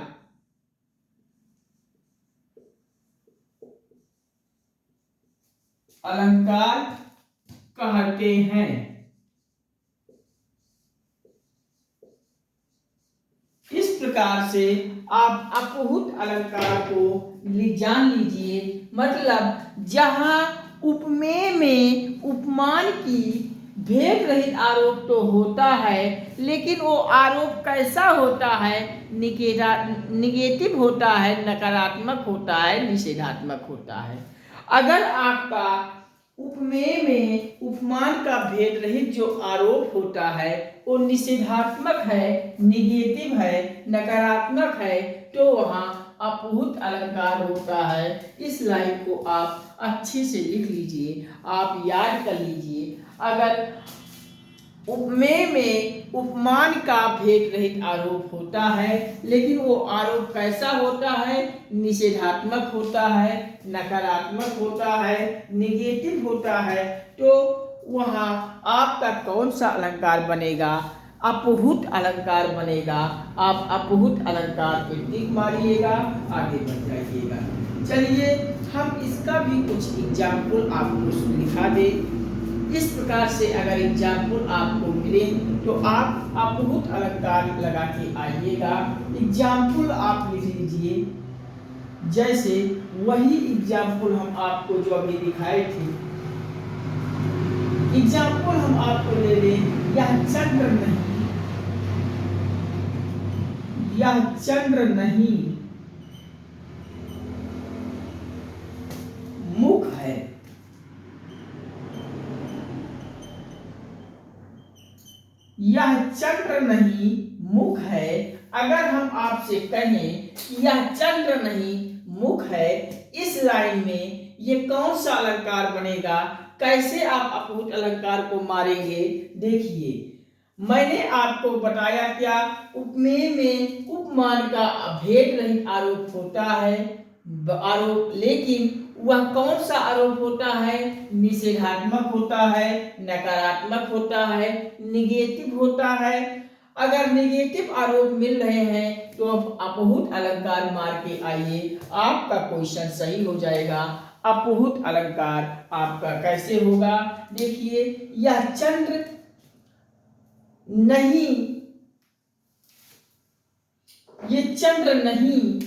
कहते हैं। इस प्रकार से आप अपहुत अलंकार को जान लीजिए। मतलब जहां उपमेय में उपमान की भेद रहित आरोप तो होता है, लेकिन वो आरोप कैसा होता है? निगेटिव होता है, नकारात्मक होता है, निषेधात्मक होता है। अगर आपका उपमेय में उपमान का भेद रहित जो आरोप होता है वो निषेधात्मक है, निगेटिव है, नकारात्मक है, तो वहां अपहुत अलंकार होता है। इस लाइन को आप अच्छे से लिख लीजिए, आप याद कर लीजिए। अगर उपमेय में उपमान का भेद रहित आरोप होता है, लेकिन वो आरोप कैसा होता है? निषेधात्मक होता है, नकारात्मक होता है, निगेटिव होता है, तो वहां आपका कौन सा अलंकार बनेगा? अपहुत अलंकार बनेगा। आप अपहुत अलंकार पे टिक मारिएगा, आगे बढ़ जाइएगा। चलिए हम इसका भी कुछ एग्जाम्पल आपको दिखा दे। इस प्रकार से अगर एग्जाम्पल आपको मिले तो आप अपहुत अलंकार लगा के आइएगा। एग्जाम्पल आप लिख लीजिए। जैसे वही एग्जाम्पल हम आपको जो अभी दिखाए थे, एग्जाम्पल हम आपको ले लें। यह चंद्र नहीं, यह चंद्र नहीं मुख है। यह चंद्र नहीं मुख है। अगर हम आपसे कहें कि यह चंद्र नहीं मुख है, इस लाइन में ये कौन सा अलंकार बनेगा? कैसे आप अपहुत अलंकार को मारेंगे? देखिए, मैंने आपको बताया क्या, उपमेय में उपमान का भेद रहित आरोप होता है, आरोप, लेकिन वह कौन सा आरोप होता है? निषेधात्मक होता है, नकारात्मक होता है, निगेटिव होता है। अगर निगेटिव आरोप मिल रहे हैं तो अब अपहुत अलंकार मार के आइए, आपका क्वेश्चन सही हो जाएगा। अपहुत अलंकार आपका कैसे होगा? देखिए, यह चंद्र नहीं, ये चंद्र नहीं,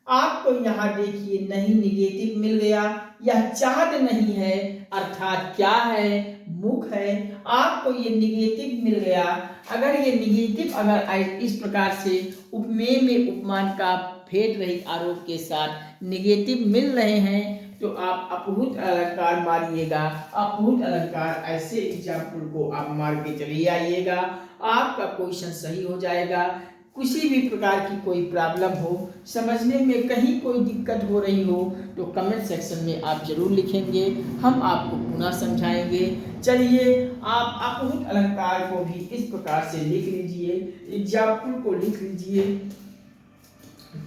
आपको यहां देखिए नहीं निगेटिव मिल गया। यह चांद नहीं है, अर्थात क्या है? मुख है। आपको ये निगेटिव मिल गया। अगर ये निगेटिव अगर इस प्रकार से उपमेय में उपमान का भेद रहित आरोप के साथ निगेटिव मिल रहे हैं तो आप अपहुत अलंकार मारिएगा। अपहुत अलंकार ऐसे एग्जाम्पल को आप मार के चले आइएगा, आपका क्वेश्चन सही हो जाएगा। किसी भी प्रकार की कोई प्रॉब्लम हो, समझने में कहीं कोई दिक्कत हो रही हो तो कमेंट सेक्शन में आप जरूर लिखेंगे, हम आपको पुनः समझाएंगे। चलिए आप अपूर्व अलंकार को भी इस प्रकार से लिख लीजिए, एग्जाम्पल को लिख लीजिए,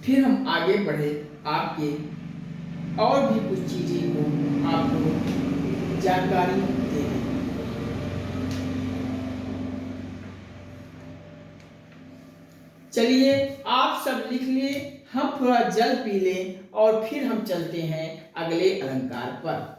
फिर हम आगे बढ़े आपके और भी कुछ चीजें को आपको जानकारी देंगे। चलिए आप सब लिख लिए, हम थोड़ा जल पी लें और फिर हम चलते हैं अगले अलंकार पर।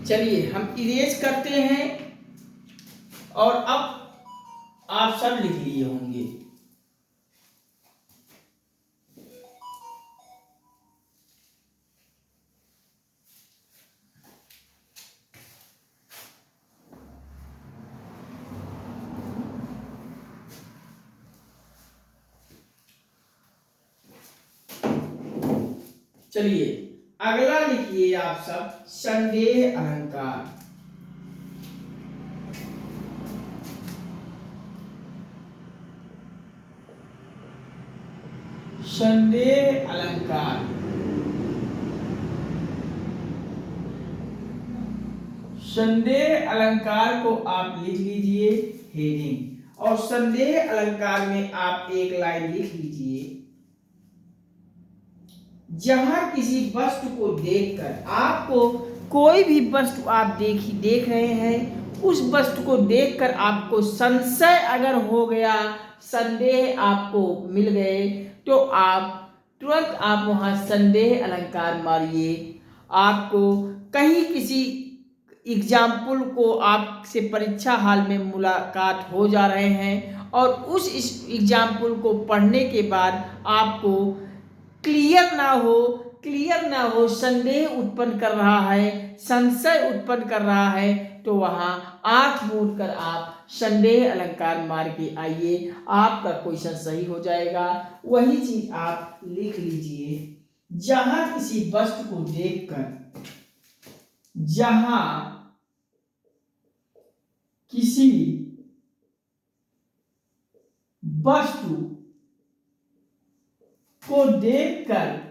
चलिए हम इरेज करते हैं और अब आप सब लिख लिए होंगे। चलिए अगला लिखिए आप सब संदेह अलंकार। संदेह अलंकार, संदेह अलंकार को आप लिख लीजिए हेडिंग, और संदेह अलंकार में आप एक लाइन लिख लीजिए, जहां किसी वस्तु को देखकर आपको कोई भी वस्तु आप देख रहे हैं, उस वस्तु को देखकर आपको संशय अगर हो गया, संदेह आपको मिल गए, तो आप तुरंत आप वहां संदेह अलंकार मारिए। आपको कहीं किसी एग्जाम्पल को आपसे परीक्षा हाल में मुलाकात हो जा रहे हैं और उस एग्जाम्पल को पढ़ने के बाद आपको क्लियर ना हो, संदेह उत्पन्न कर रहा है, संशय उत्पन्न कर रहा है, तो वहां आंख मूंद कर आप संदेह अलंकार मार के आइए, आपका क्वेश्चन सही हो जाएगा। वही चीज आप लिख लीजिए, जहां किसी वस्तु को देखकर, जहां किसी वस्तु को देखकर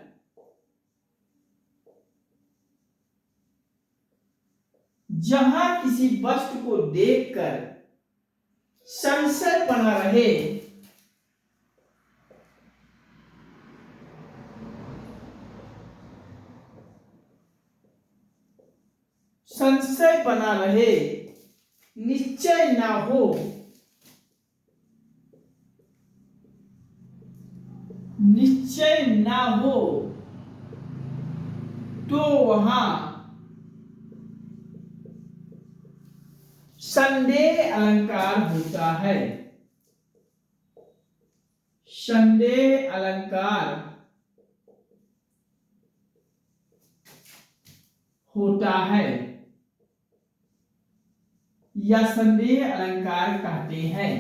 जहां किसी वस्तु को देखकर संशय बना रहे, संशय बना रहे, निश्चय ना हो, निश्चय ना हो, तो वहां संदेह अलंकार होता है। संदेह अलंकार होता है या संदेह अलंकार कहते हैं।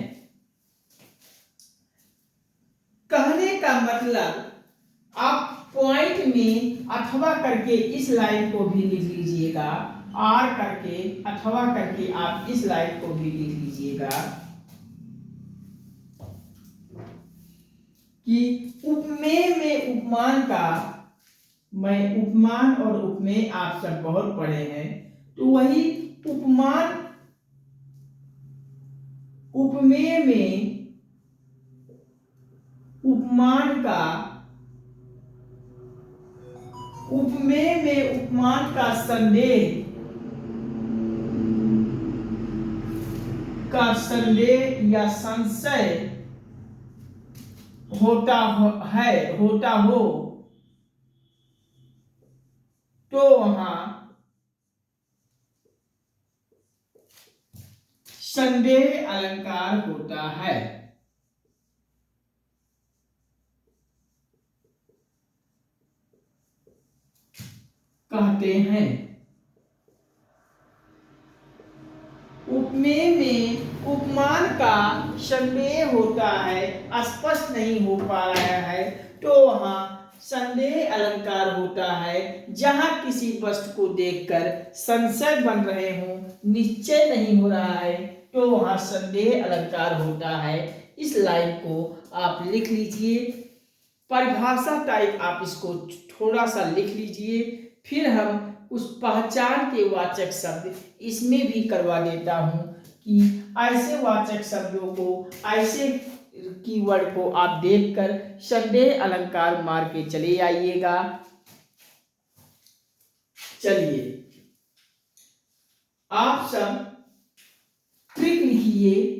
कहने का मतलब आप पॉइंट में अथवा करके इस लाइन को भी लिख लीजिएगा, आर करके अथवा करके आप इस लाइन को भी लिख लीजिएगा कि उपमेय में उपमान का, मैं उपमान और उपमेय आप सब बहुत पढ़े हैं, तो वही उपमान, उपमेय में उपमान का, उपमेय में उपमान का संदेह या संशय होता हो, तो वहां संदेह अलंकार होता है। कहते हैं में उपमान का संदेह होता है, स्पष्ट नहीं हो पा रहा है, तो वहाँ संदेह अलंकार होता है। जहाँ किसी वस्तु को देखकर संशय बन रहे हों, निश्चय नहीं हो रहा है, तो वहाँ संदेह अलंकार होता है। इस लाइन को आप लिख लीजिए, परिभाषा टाइप आप इसको थोड़ा सा लिख लीजिए। फिर हम उस पहचान के वाचक शब्द इसमें भी करवा देता हूं कि ऐसे वाचक शब्दों को, ऐसे कीवर्ड को आप देखकर संदेह अलंकार मार के चले आइएगा। चलिए आप सब ट्रिक लिखिए।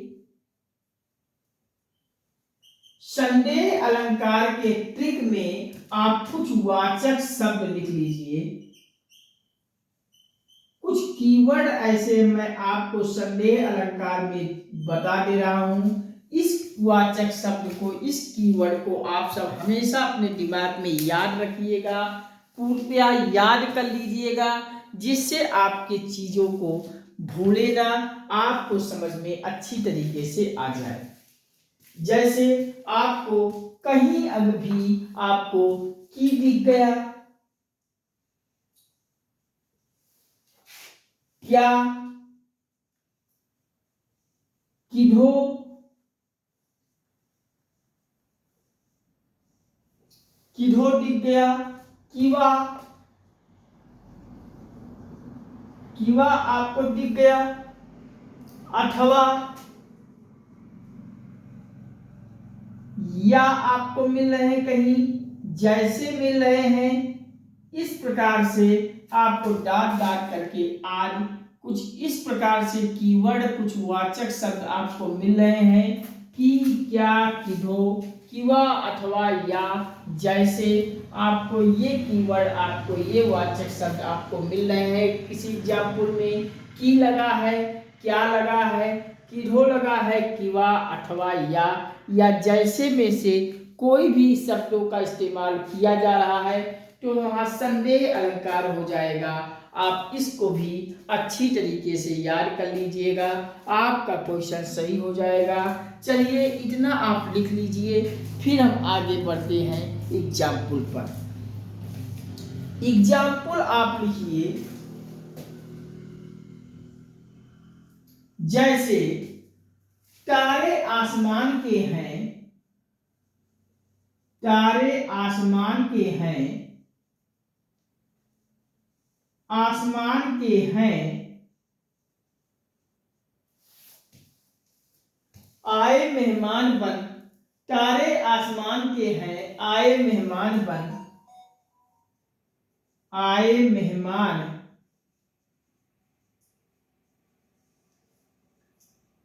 संदेह अलंकार के ट्रिक में आप कुछ वाचक शब्द लिख लीजिए। कुछ कीवर्ड ऐसे मैं आपको संदेह अलंकार में बता दे रहा हूं। इस वाचक शब्द को, इस कीवर्ड को आप सब हमेशा अपने दिमाग में याद रखिएगा, कृपया याद कर लीजिएगा, जिससे आपके चीजों को भूले ना, आपको समझ में अच्छी तरीके से आ जाए। जैसे आपको कहीं अगर भी आपको की दिख गया, क्या, किधो, किधो दिख गया, किवा, किवा आपको दिख गया, अथवा, या आपको मिल रहे हैं कहीं, जैसे मिल रहे हैं। इस प्रकार से आपको डाट डाट करके आदि कुछ इस प्रकार से कीवर्ड, कुछ वाचक शब्द आपको मिल रहे हैं कि, क्या, किधो, किवा, अथवा, या, जैसे। आपको ये कीवर्ड, आपको ये वाचक शब्द आपको मिल रहे हैं किसी एग्जाम्पल में। की लगा है, क्या लगा है, किधो लगा है, किवा, अथवा, या जैसे में से कोई भी शब्दों का इस्तेमाल किया जा रहा है, तो वहाँ संदेह अलंकार हो जाएगा। आप इसको भी अच्छी तरीके से याद कर लीजिएगा, आपका क्वेश्चन सही हो जाएगा। चलिए इतना आप लिख लीजिए, फिर हम आगे बढ़ते हैं एग्जाम्पल पर। एग्जाम्पल आप लिखिए, जैसे तारे आसमान के हैं, तारे आसमान के हैं, आसमान के हैं, आए मेहमान बन। तारे आसमान के हैं, आए मेहमान बन, आए मेहमान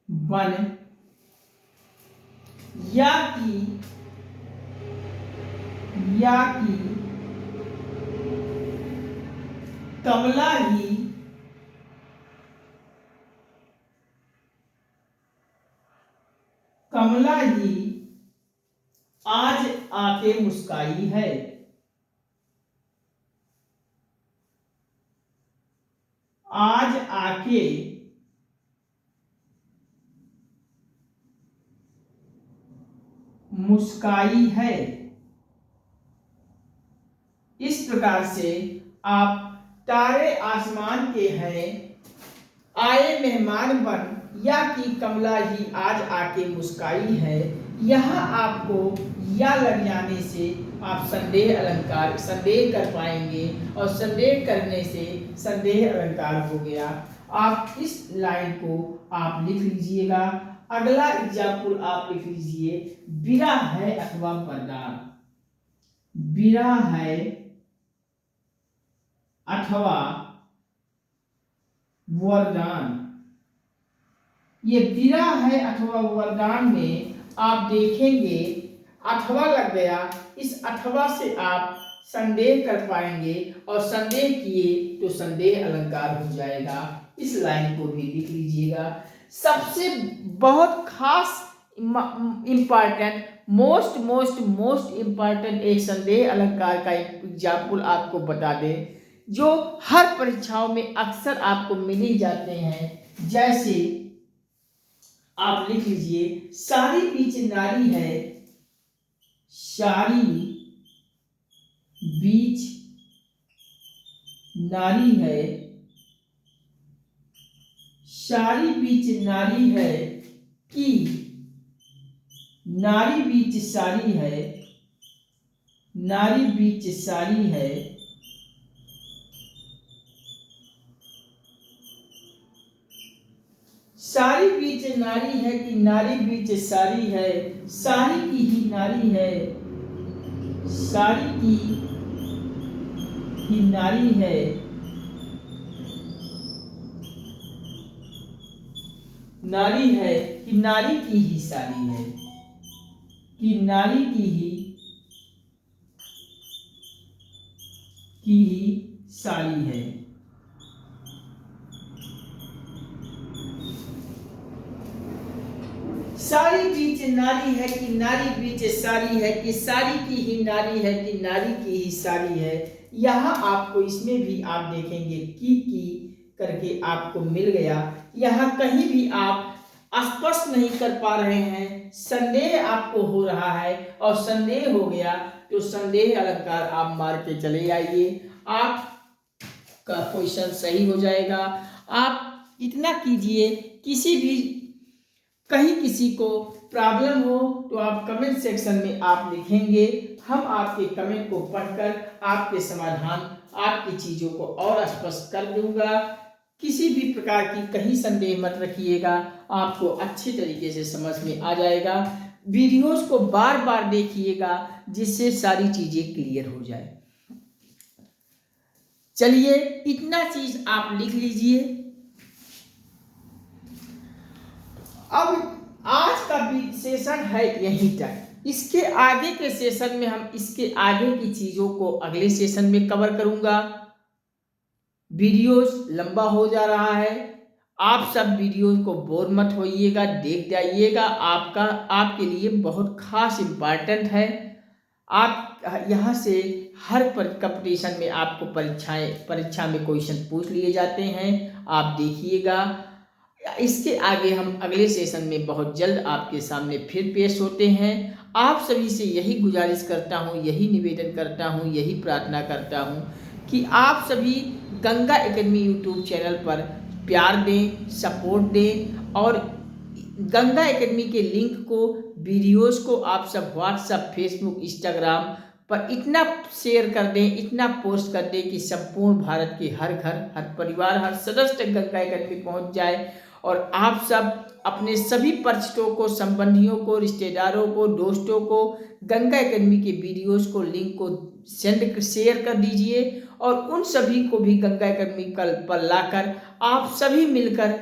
बन। या की कमला ही, कमला ही आज आके मुस्काई है। आज आके मुस्काई है। इस प्रकार से आप तारे आसमान के हैं, आए मेहमान बन, या कि कमला ही आज आके मुस्काई है, यहाँ आपको या लग जाने से आप संदेह अलंकार, संदेह कर पाएंगे, और संदेह करने से संदेह अलंकार हो गया। आप इस लाइन को आप लिख लीजिएगा। अगला एग्जाम्पल आप लिख लीजिए, बिरा है अथवा वरदान। बिरा है अथवा वरदान। ये बिरा है अथवा वरदान में आप देखेंगे अथवा लग गया। इस अथवा से आप संदेह कर पाएंगे, और संदेह किए तो संदेह अलंकार हो जाएगा। इस लाइन को भी लिख लीजिएगा। सबसे बहुत खास इम्पॉर्टेंट, मोस्ट इम्पॉर्टेंट एक संदेह अलंकार का एग्जाम्पल आपको बता दें, जो हर परीक्षाओं में अक्सर आपको मिल ही जाते हैं। जैसे आप लिख लीजिए, सारी बीच नारी है, सारी बीच नारी है, सारी बीच नारी है कि नारी बीच सारी है, नारी बीच सारी है, सारी बीच नारी है कि नारी बीच सारी है, सारी की ही नारी है, सारी की ही नारी है, नारी है कि नारी की ही सारी है, कि नारी की ही सारी है। सारी बीच नारी है कि नारी बीच सारी है, कि सारी की ही नारी है, कि नारी की ही सारी है। यहाँ आपको इसमें भी आप देखेंगे की करके आपको मिल गया। यहाँ कहीं भी आप स्पष्ट नहीं कर पा रहे हैं, संदेह आपको हो रहा है और संदेह हो गया तो संदेह अलंकार आप मार के चले आइए, आपका क्वेश्चन सही हो जाएगा। आप इतना कीजिए, किसी भी कहीं किसी को प्रॉब्लम हो तो आप कमेंट सेक्शन में आप लिखेंगे, हम आपके कमेंट को पढ़कर आपके समाधान, आपकी चीज़ों को और स्पष्ट कर दूंगा। किसी भी प्रकार की कहीं संदेह मत रखिएगा, आपको अच्छी तरीके से समझ में आ जाएगा। वीडियोस को बार बार देखिएगा जिससे सारी चीज़ें क्लियर हो जाए। चलिए, इतना चीज आप लिख लीजिए। अब आज का भी सेशन है यहीं तक। इसके आगे के सेशन में हम इसके आगे की चीजों को अगले सेशन में कवर करूंगा। वीडियोस लंबा हो जा रहा है, आप सब वीडियोस को बोर मत होइएगा, देख जाइएगा। आपके लिए बहुत खास इम्पॉर्टेंट है। आप यहाँ से हर कंपटीशन में आपको परीक्षा में क्वेश्चन पूछ लिए जाते हैं, आप देखिएगा। इसके आगे हम अगले सेशन में बहुत जल्द आपके सामने फिर पेश होते हैं। आप सभी से यही गुजारिश करता हूँ, यही निवेदन करता हूँ, यही प्रार्थना करता हूँ कि आप सभी गंगा एकेडमी यूट्यूब चैनल पर प्यार दें, सपोर्ट दें और गंगा एकेडमी के लिंक को, वीडियोस को आप सब व्हाट्सएप, फेसबुक, इंस्टाग्राम पर इतना शेयर कर दें, इतना पोस्ट कर दें कि संपूर्ण भारत के हर घर, हर परिवार, हर सदस्य तक गंगा एकेडमी पहुंच जाए और आप सब अपने सभी परिचितों को, संबंधियों को, रिश्तेदारों को, दोस्तों को गंगा एकेडमी के वीडियोस को, लिंक को शेयर कर दीजिए और उन सभी को भी गंगा एकेडमी पर लाकर आप सभी मिलकर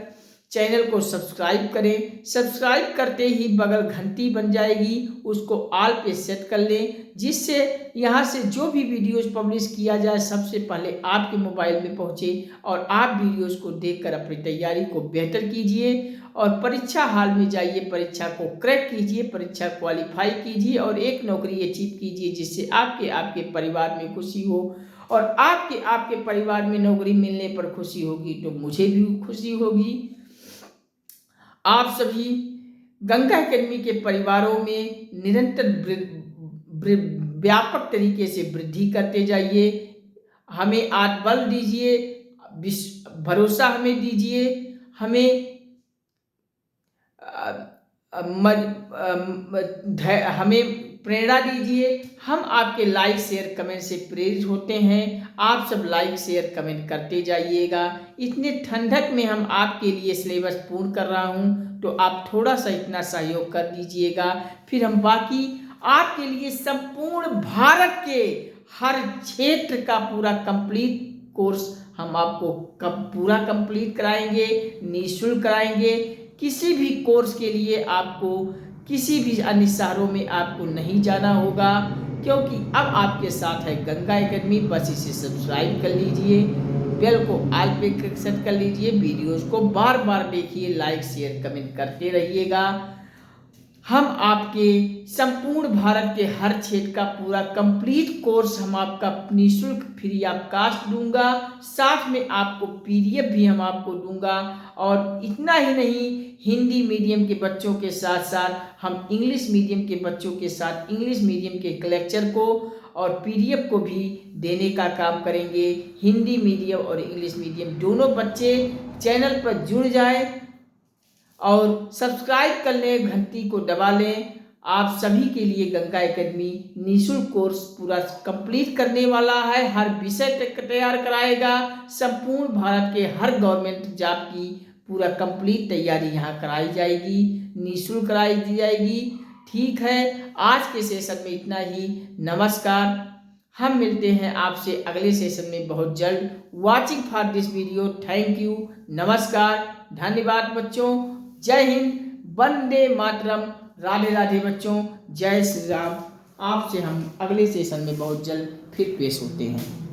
चैनल को सब्सक्राइब करें। सब्सक्राइब करते ही बगल घंटी बन जाएगी, उसको ऑल पे सेट कर लें, जिससे यहाँ से जो भी वीडियोस पब्लिश किया जाए सबसे पहले आपके मोबाइल में पहुँचे और आप वीडियोस को देखकर अपनी तैयारी को बेहतर कीजिए और परीक्षा हाल में जाइए, परीक्षा को क्रैक कीजिए, परीक्षा क्वालिफाई कीजिए और एक नौकरी अचीव कीजिए, जिससे आपके परिवार में खुशी हो और आपके परिवार में नौकरी मिलने पर खुशी होगी तो मुझे भी खुशी होगी। आप सभी गंगा एकेडमी के परिवारों में निरंतर व्यापक तरीके से वृद्धि करते जाइए। हमें आत्मबल दीजिए, भरोसा हमें दीजिए, हमें प्रेरणा दीजिए। हम आपके लाइक, शेयर, कमेंट से प्रेरित होते हैं। आप सब लाइक, शेयर, कमेंट करते जाइएगा। इतने ठंडक में हम आपके लिए सिलेबस पूर्ण कर रहा हूं तो आप थोड़ा सा इतना सहयोग कर दीजिएगा, फिर हम बाकी आपके लिए संपूर्ण भारत के हर क्षेत्र का पूरा कंप्लीट कोर्स हम आपको पूरा कंप्लीट कराएंगे, निःशुल्क कराएंगे। किसी भी कोर्स के लिए आपको किसी भी अन्य शहरों में आपको नहीं जाना होगा, क्योंकि अब आपके साथ है गंगा एकेडमी। बस इसे सब्सक्राइब कर लीजिए, बेल को ऑल पे सेट कर लीजिए, वीडियोस को बार बार देखिए, लाइक, शेयर, कमेंट करते रहिएगा। हम आपके संपूर्ण भारत के हर क्षेत्र का पूरा कंप्लीट कोर्स हम आपका निःशुल्क फ्री ऑफ कास्ट दूंगा। साथ में आपको पीडीएफ भी हम आपको दूंगा। और इतना ही नहीं, हिंदी मीडियम के बच्चों के साथ साथ हम इंग्लिश मीडियम के बच्चों के साथ इंग्लिश मीडियम के लेक्चर को और पीडीएफ को भी देने का काम करेंगे। हिंदी मीडियम और इंग्लिश मीडियम दोनों बच्चे चैनल पर जुड़ जाएं और सब्सक्राइब कर लें, घंटी को दबा लें। आप सभी के लिए गंगा एकेडमी निःशुल्क कोर्स पूरा कंप्लीट करने वाला है। हर विषय तैयार कराएगा। संपूर्ण भारत के हर गवर्नमेंट जॉब की पूरा कंप्लीट तैयारी यहाँ कराई जाएगी, निःशुल्क कराई दी जाएगी। ठीक है, आज के सेशन में इतना ही। नमस्कार। हम मिलते हैं आपसे अगले सेशन में बहुत जल्द। Watching for this video, thank you, नमस्कार, धन्यवाद बच्चों। जय हिंद, वंदे मातरम, राधे राधे बच्चों, जय श्री राम। आपसे हम अगले सेशन में बहुत जल्द फिर पेश होते हैं।